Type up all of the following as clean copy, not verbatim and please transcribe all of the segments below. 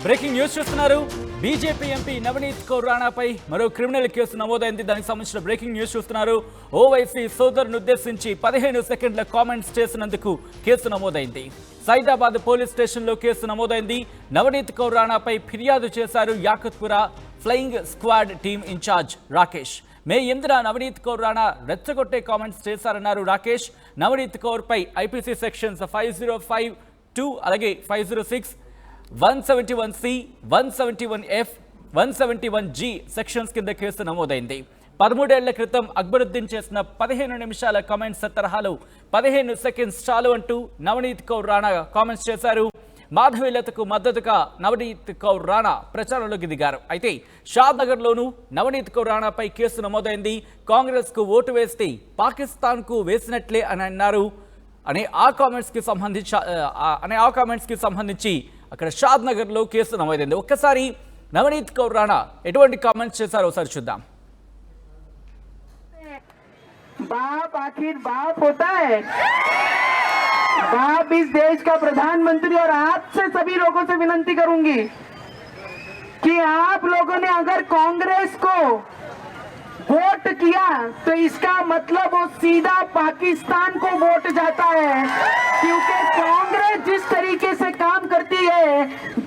Breaking news చూస్తున్నారు. BJP MP Navneet Kaur రాణాపై మరో criminal case నమోదైంది. దానికి సంబంధించిన బ్రేకింగ్ న్యూస్ చూస్తున్నారు. ఓవైసీ సోదరును ఉద్దేశించి 15 సెకండ్ల కామెంట్స్ చేసినందుకు కేసు నమోదైంది. సైదాబాద్ పోలీస్ స్టేషన్లో కేసు నమోదైంది. నవనీత్ కౌర్ రాణాపై ఫిర్యాదు చేశారు Yakutpura flying squad team incharge Rakesh. May 8న నవనీత్ కౌర్ రాణా రెచ్చగొట్టే కామెంట్స్ చేశారన్నారు రాకేష్. నవనీత్ కౌర్ పై ఐపీసీ సెక్షన్స్ 505(2) అలాగే 506, 171C, 171F, 171G సెక్షన్స్ కింద కేసు నమోదైంది. 13 ఏళ్ల క్రితం అక్బరుద్దీన్ చేసిన 15 నిమిషాల కామెంట్స్ తరహాలో 15 సెకండ్స్ చాలు అంటూ నవనీత్ కౌర్ రాణా కామెంట్స్ చేశారు. మాధవీలతకు మద్దతుగా నవనీత్ కౌర్ రాణా ప్రచారంలోకి దిగారు. అయితే షాద్ నగర్లోనూ నవనీత్ కౌర్ రాణాపై కేసు నమోదైంది. కాంగ్రెస్ కు ఓటు వేస్తే పాకిస్తాన్ కు వేసినట్లే అని అన్నారు అనే ఆ కామెంట్స్ కి సంబంధించి అక్కడ షాద్ నగర్లో కేసు నమోదైంది. ఒక్కసారి నవనీత్ కౌర్ రాణా ఎటువంటి కామెంట్స్ చేశారో ఒకసారి చూద్దాం. बाप आखिर बाप होता है. बाप इस देश का प्रधानमंत्री. और आपसे सभी लोगों से विनती करूंगी कि आप लोगों ने अगर कांग्रेस को वोट किया तो इसका मतलब वो सीधा पाकिस्तान को वोट जाता है, क्योंकि कांग्रेस जिस तरीके से काम करती है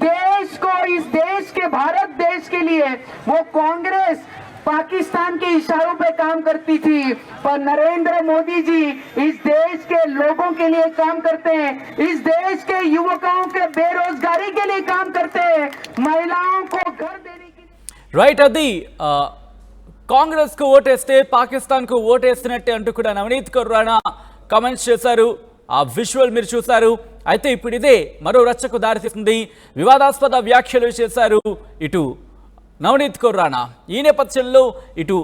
देश को, इस देश के भारत देश के लिए, वो कांग्रेस पाकिस्तान के इशारों पे काम करती थी. पर नरेंद्र मोदी जी इस देश के लोगों के लिए काम करते हैं, इस देश के युवकों के बेरोजगारी के लिए काम करते हैं, महिलाओं को घर देने के लिए. రైట్, అది కాంగ్రెస్ కు ఓటేస్తే పాకిస్తాన్ కు ఓటేస్తున్నట్టే అంటూ కూడా నవనీత్ కౌర్ రాణా కామెంట్స్ చేశారు. ఆ విజువల్ మీరు చూశారు. అయితే ఇప్పుడు ఇదే మరో రచ్చకు దారితీస్తుంది. వివాదాస్పద వ్యాఖ్యలు చేశారు ఇటు నవనీత్ కౌర్ రాణా. ఈ నేపథ్యంలో ఇటు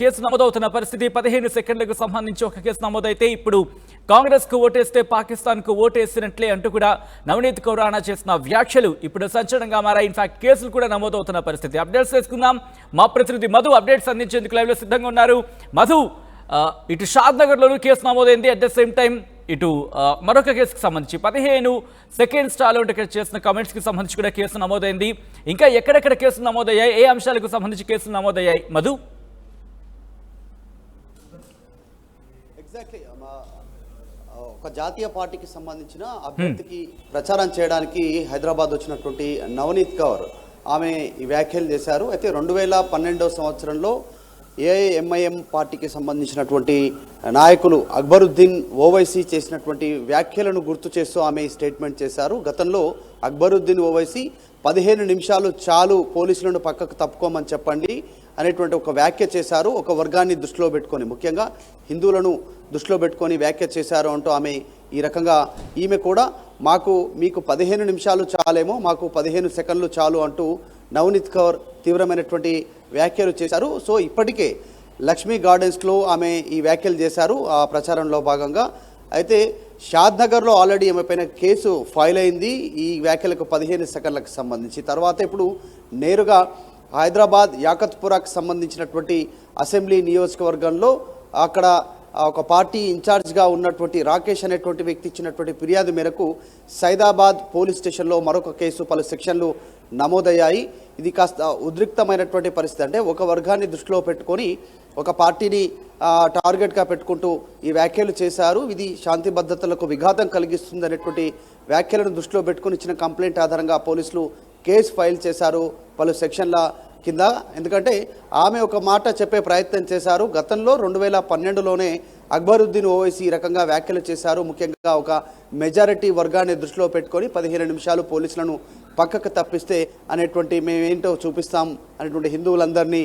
కేసు నమోదవుతున్న పరిస్థితి. 15 సెకండ్లకు సంబంధించి ఒక కేసు నమోదైతే ఇప్పుడు కాంగ్రెస్ కు ఓటేస్తే పాకిస్తాన్ కు ఓటేసినట్లే అంటూ కూడా నవనీత్ కౌర్ రాణా చేసిన వ్యాఖ్యలు ఇప్పుడు సంచలనంగా మారాయి. ఇన్ఫాక్ట్ కేసులు కూడా నమోదవుతున్న పరిస్థితి. అప్డేట్స్ తెలుసుకుందాం. మా ప్రతినిధి మధు అప్డేట్స్ అందించేందుకు లైవ్ లో సిద్ధంగా ఉన్నారు. మధు, ఇటు షాద్ నగర్ లోనూ కేసు నమోదైంది. అట్ ద సేమ్ టైం ఇటు మరొక కేసుకు సంబంధించి 15 సెకండ్స్ చాలు ఇక్కడ చేసిన కామెంట్స్ కి సంబంధించి కూడా కేసు నమోదైంది. ఇంకా ఎక్కడెక్కడ కేసులు నమోదయ్యాయి, ఏ అంశాలకు సంబంధించి కేసులు నమోదయ్యాయి మధు? ఎగ్జాక్ట్లీ ఒక జాతీయ పార్టీకి సంబంధించిన అభ్యర్థికి ప్రచారం చేయడానికి హైదరాబాద్ వచ్చినటువంటి నవనీత్ కౌర్ ఆమె ఈ వ్యాఖ్యలు చేశారు. అయితే 2012వ సంవత్సరంలో ఏఐఎంఐఎం పార్టీకి సంబంధించినటువంటి నాయకులు అక్బరుద్దీన్ ఓవైసీ చేసినటువంటి వ్యాఖ్యలను గుర్తు చేస్తూ ఆమె స్టేట్మెంట్ చేశారు. గతంలో అక్బరుద్దీన్ ఓవైసీ 15 నిమిషాలు చాలు, పోలీసులను పక్కకు తప్పుకోమని చెప్పండి అనేటువంటి ఒక వ్యాఖ్య చేశారు. ఒక వర్గాన్ని దృష్టిలో పెట్టుకొని, ముఖ్యంగా హిందువులను దృష్టిలో పెట్టుకొని వ్యాఖ్య చేశారు అంటూ ఆమె ఈ రకంగా ఈమె కూడా మీకు 15 నిమిషాలు చాలేమో, మాకు 15 సెకండ్లు చాలు అంటూ నవనీత్ కౌర్ తీవ్రమైనటువంటి వ్యాఖ్యలు చేశారు. సో ఇప్పటికే లక్ష్మీ గార్డెన్స్లో ఆమె ఈ వ్యాఖ్యలు చేశారు ఆ ప్రచారంలో భాగంగా. అయితే షాద్ నగర్లో ఆల్రెడీ ఆమె పైన కేసు ఫైల్ అయింది ఈ వ్యాఖ్యలకు 15 సెకండ్లకు సంబంధించి. తర్వాత ఇప్పుడు నేరుగా హైదరాబాద్ యాకత్పురాకు సంబంధించినటువంటి అసెంబ్లీ నియోజకవర్గంలో అక్కడ ఒక పార్టీ ఇన్ఛార్జ్గా ఉన్నటువంటి రాకేష్ అనేటువంటి వ్యక్తి ఇచ్చినటువంటి ఫిర్యాదు మేరకు సైదాబాద్ పోలీస్ స్టేషన్లో మరొక కేసు, పలు సెక్షన్లు నమోదయ్యాయి. ఇది కాస్త ఉద్రిక్తమైనటువంటి పరిస్థితి. అంటే ఒక వర్గాన్ని దృష్టిలో పెట్టుకొని ఒక పార్టీని టార్గెట్గా పెట్టుకుంటూ ఈ వ్యాఖ్యలు చేశారు. ఇది శాంతి భద్రతలకు విఘాతం కలిగిస్తుంది అనేటువంటి వ్యాఖ్యలను దృష్టిలో పెట్టుకుని ఇచ్చిన కంప్లైంట్ ఆధారంగా పోలీసులు కేసు ఫైల్ చేశారు పలు సెక్షన్ల కింద. ఎందుకంటే ఆమె ఒక మాట చెప్పే ప్రయత్నం చేశారు. గతంలో 2012లోనే అక్బరుద్దీన్ ఓవైసీ ఈ రకంగా వ్యాఖ్యలు చేశారు. ముఖ్యంగా ఒక మెజారిటీ వర్గాన్ని దృష్టిలో పెట్టుకొని 15 నిమిషాలు పోలీసులను పక్కకు తప్పిస్తే అనేటువంటి మేమేంటో చూపిస్తాం అనేటువంటి హిందువులందరినీ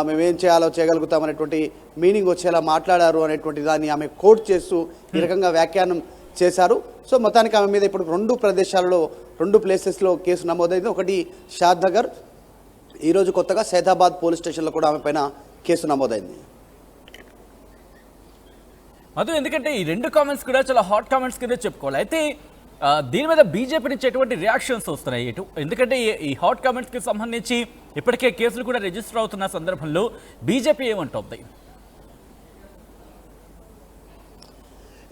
మేమేం చేయాలో చేయగలుగుతాం అనేటువంటి మీనింగ్ వచ్చేలా మాట్లాడారు అనేటువంటి దాన్ని ఆమె కోట్ చేస్తూ ఈ రకంగా వ్యాఖ్యానం చేశారు. సో మొత్తానికి ఆమె మీద ఇప్పుడు 2 ప్లేసెస్లో కేసు నమోదైంది. ఒకటి షాద్ నగర్, ఈరోజు కొత్తగా సైదాబాద్ పోలీస్ స్టేషన్లో కూడా ఆమె పైన కేసు నమోదైంది. మధు, ఎందుకంటే ఈ 2 కామెంట్స్ కూడా చాలా హాట్ కామెంట్స్ కింద చెప్పుకోవాలి. అయితే దీని మీద బీజేపీ నుంచి ఎటువంటి రియాక్షన్స్ వస్తున్నాయి? ఎందుకంటే ఈ హాట్ కామెంట్స్ కి సంబంధించి ఇప్పటికే కేసులు కూడా రిజిస్టర్ అవుతున్న సందర్భంలో బీజేపీ ఏమంటుంది?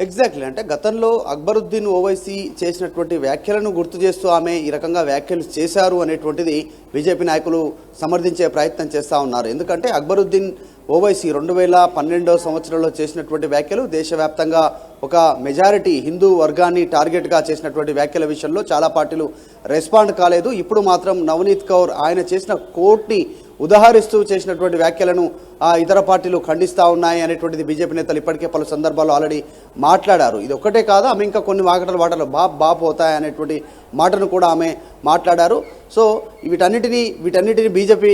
ఎగ్జాక్ట్లీ, అంటే గతంలో అక్బరుద్దీన్ ఓవైసీ చేసినటువంటి వ్యాఖ్యలను గుర్తు చేస్తూ ఆమె ఈ రకంగా వ్యాఖ్యలు చేశారు అనేటువంటిది బీజేపీ నాయకులు సమర్థించే ప్రయత్నం చేస్తూ ఉన్నారు. ఎందుకంటే అక్బరుద్దీన్ ఓవైసీ 2012 సంవత్సరంలో చేసినటువంటి వ్యాఖ్యలు దేశవ్యాప్తంగా ఒక మెజారిటీ హిందూ వర్గాన్ని టార్గెట్గా చేసినటువంటి వ్యాఖ్యల విషయంలో చాలా పార్టీలు రెస్పాండ్ కాలేదు. ఇప్పుడు మాత్రం నవనీత్ కౌర్ ఆయన చేసిన కోర్టుని ఉదాహరిస్తూ చేసినటువంటి వ్యాఖ్యలను ఇతర పార్టీలు ఖండిస్తూ ఉన్నాయి అనేటువంటిది బీజేపీ నేతలు ఇప్పటికే పలు సందర్భాల్లో ఆల్రెడీ మాట్లాడారు. ఇది ఒక్కటే కాదు, ఆమె ఇంకా కొన్ని మాటలు బాప్ పోతాయి అనేటువంటి మాటను కూడా ఆమె మాట్లాడారు. సో వీటన్నిటిని బీజేపీ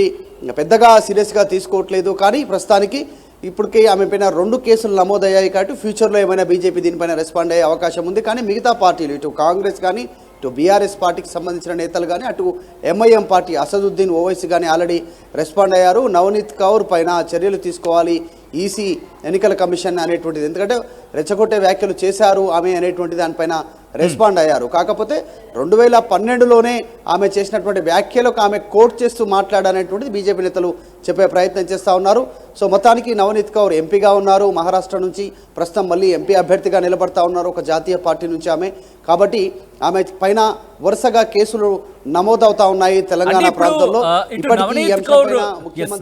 పెద్దగా సీరియస్గా తీసుకోవట్లేదు. కానీ ప్రస్తుతానికి ఇప్పటికే ఆమె పైన 2 కేసులు నమోదయ్యాయి కాబట్టి ఫ్యూచర్లో ఏమైనా బీజేపీ దీనిపైన రెస్పాండ్ అయ్యే అవకాశం ఉంది. కానీ మిగతా పార్టీలు, ఇటు కాంగ్రెస్ కానీ, ఇటు బీఆర్ఎస్ పార్టీకి సంబంధించిన నేతలు కానీ, అటు ఎంఐఎం పార్టీ అసదుద్దీన్ ఓవైసీ కానీ ఆల్రెడీ రెస్పాండ్ అయ్యారు. నవనీత్ కౌర్ పైన చర్యలు తీసుకోవాలి ఈసీ, ఎన్నికల కమిషన్ అనేటువంటిది, ఎందుకంటే రెచ్చగొట్టే వ్యాఖ్యలు చేశారు ఆమె అనేటువంటి దానిపైన రెస్పాండ్ అయ్యారు. కాకపోతే 2012లోనే ఆమె చేసినటువంటి వ్యాఖ్యలకు ఆమె కోట్ చేస్తూ మాట్లాడనేటువంటిది బీజేపీ నేతలు చెప్పే ప్రయత్నం చేస్తూ ఉన్నారు. సో మొత్తానికి నవనీత్ కౌర్ ఎంపీగా ఉన్నారు మహారాష్ట్ర నుంచి, ప్రస్తుతం మళ్ళీ ఎంపీ అభ్యర్థిగా నిలబడతా ఉన్నారు ఒక జాతీయ పార్టీ నుంచి ఆమె. కాబట్టి ఆమె పైన వరుసగా కేసులు నమోదవుతా ఉన్నాయి తెలంగాణ ప్రాంతంలో.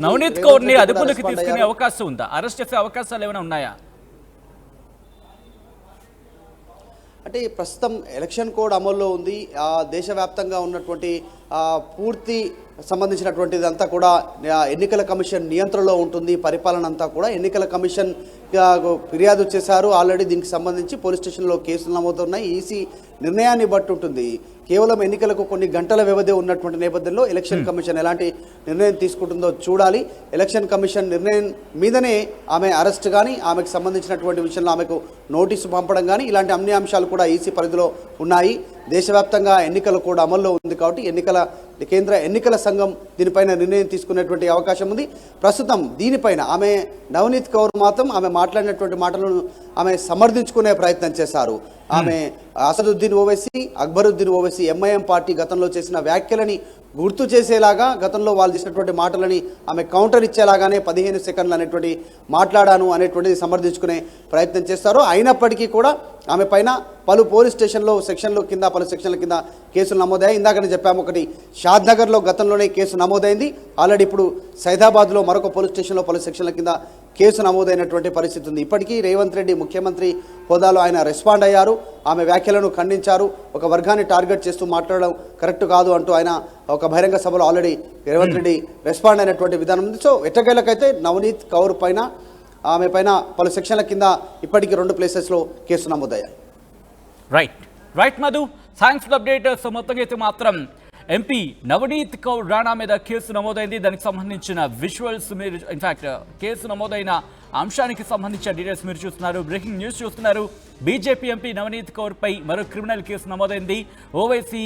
నవనీత్ కౌర్ ని అదుపులోకి తీసుకునే అవకాశం ఉందా? అరెస్ట్ చేసే అవకాశాలు ఏమైనా ఉన్నాయా? అంటే ప్రస్తుతం ఎలక్షన్ కోడ్ అమల్లో ఉంది. దేశవ్యాప్తంగా ఉన్నటువంటి పూర్తి సంబంధించినటువంటిదంతా కూడా ఎన్నికల కమిషన్ నియంత్రణలో ఉంటుంది. పరిపాలన అంతా కూడా ఎన్నికల కమిషన్ ఫిర్యాదు చేశారు ఆల్రెడీ. దీనికి సంబంధించి పోలీస్ స్టేషన్లో కేసులు నమోదవుతున్నాయి. ఈసీ నిర్ణయాన్ని బట్టి ఉంటుంది. కేవలం ఎన్నికలకు కొన్ని గంటల వ్యవధి ఉన్నటువంటి నేపథ్యంలో ఎలక్షన్ కమిషన్ ఎలాంటి నిర్ణయం తీసుకుంటుందో చూడాలి. ఎలక్షన్ కమిషన్ నిర్ణయం మీదనే ఆమె అరెస్ట్ కానీ, ఆమెకు సంబంధించినటువంటి విషయంలో ఆమెకు నోటీసు పంపడం కానీ, ఇలాంటి అన్ని అంశాలు కూడా ఈసీ పరిధిలో ఉన్నాయి. దేశవ్యాప్తంగా ఎన్నికలు కూడా అమల్లో ఉంది కాబట్టి కేంద్ర ఎన్నికల సంఘం దీనిపైన నిర్ణయం తీసుకునేటువంటి అవకాశం ఉంది. ప్రస్తుతం దీనిపైన ఆమె నవనీత్ కౌర్ మాత్రం ఆమె మాట్లాడినటువంటి మాటలను ఆమె సమర్థించుకునే ప్రయత్నం చేశారు. ఆమె అసదుద్దీన్ ఓవైసీ, అక్బరుద్దీన్ ఓవైసీ ఎంఐఎం పార్టీ గతంలో చేసిన వ్యాఖ్యలని గుర్తు చేసేలాగా, గతంలో వాళ్ళు చేసినటువంటి మాటలని ఆమె కౌంటర్ ఇచ్చేలాగానే 15 సెకండ్లు అనేటువంటి మాట్లాడాను అనేటువంటిది సమర్థించుకునే ప్రయత్నం చేస్తారు. అయినప్పటికీ కూడా ఆమె పైన పలు పోలీస్ స్టేషన్లో పలు సెక్షన్ల కింద కేసులు నమోదయ్యాయి. ఇందాకనే చెప్పాము, ఒకటి షాద్నగర్లో గతంలోనే కేసు నమోదైంది. ఆల్రెడీ ఇప్పుడు సైదాబాద్లో మరొక పోలీస్ స్టేషన్లో పలు సెక్షన్ల కింద కేసు నమోదైనటువంటి పరిస్థితి ఉంది. ఇప్పటికీ రేవంత్ రెడ్డి ముఖ్యమంత్రి హోదాలో ఆయన రెస్పాండ్ అయ్యారు. ఆమె వ్యాఖ్యలను ఖండించారు. ఒక వర్గాన్ని టార్గెట్ చేస్తూ మాట్లాడడం కరెక్ట్ కాదు అంటూ ఆయన ఒక బహిరంగ సభలో ఆల్రెడీ రేవంత్ రెడ్డి రెస్పాండ్ అయినటువంటి విధానం ఉంది. సో ఎట్టకేలకైతే నవనీత్ కౌర్ పైన, ఆమె పైన పలు సెక్షన్ల కింద ఇప్పటికీ 2 ప్లేసెస్లో కేసు నమోదయ్యాయి. Right Madhu, thanks for update. So మొత్తంగా అయితే మాత్రం ఎంపీ నవనీత్ కౌర్ రాణా మీద కేసు నమోదైంది. దానికి సంబంధించిన విజువల్స్ మీరు, ఇన్ఫాక్ట్ కేసు నమోదైన అంశానికి సంబంధించిన డీటెయిల్స్ మీరు చూస్తున్నారు. బ్రేకింగ్ న్యూస్ చూస్తున్నారు. బీజేపీ ఎంపీ నవనీత్ కౌర్ పై మరో క్రిమినల్ కేసు నమోదైంది. ఓవైసీ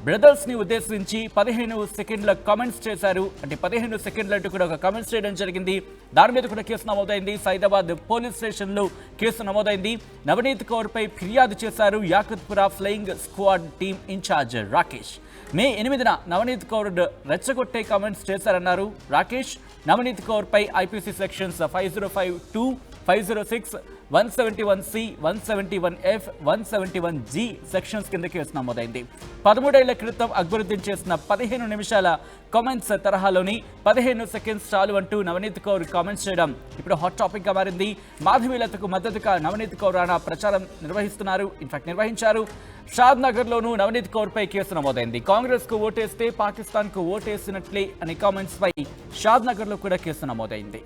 బ్రదర్స్ ని ఉద్దేశించి 15 సెకండ్ల కామెంట్స్ చేశారు. అంటే 15 సెకండ్ల అంటూ కూడా ఒక కామెంట్స్ చేయడం జరిగింది. దాని మీద కూడా కేసు నమోదైంది. సైదాబాద్ పోలీస్ స్టేషన్లో కేసు నమోదైంది. నవనీత్ కౌర్ పై ఫిర్యాదు చేశారు Yakutpura flying squad team incharge Rakesh. May 8న నవనీత్ కౌర్ రెచ్చగొట్టే కామెంట్స్ చేశారన్నారు రాకేష్. నవనీత్ కౌర్ పై IPC sections 505(2), 506, 171(c), 171(f), 171(g) sections కింద కేసు నమోదైంది. 13 ఏళ్ల క్రితం అక్బరుద్దీన్ చేసిన 15 నిమిషాల కామెంట్స్ తరహాలోని 15 సెకండ్స్ చాలు అంటూ నవనీత్ కౌర్ కామెంట్స్ చేయడం ఇప్పుడు హాట్ టాపిక్ గా మారింది. మాధవీలతకు మద్దతుగా నవనీత్ కౌర్ రాణా ప్రచారం నిర్వహించారు. షాద్ నగర్ లోనూ నవనీత్ కౌర్ పై కేసు నమోదైంది. కాంగ్రెస్ కు ఓటేస్తే పాకిస్తాన్ కు ఓటేసినట్లే అనే కామెంట్స్ పై షాద్ నగర్ లో కూడా కేసు నమోదైంది.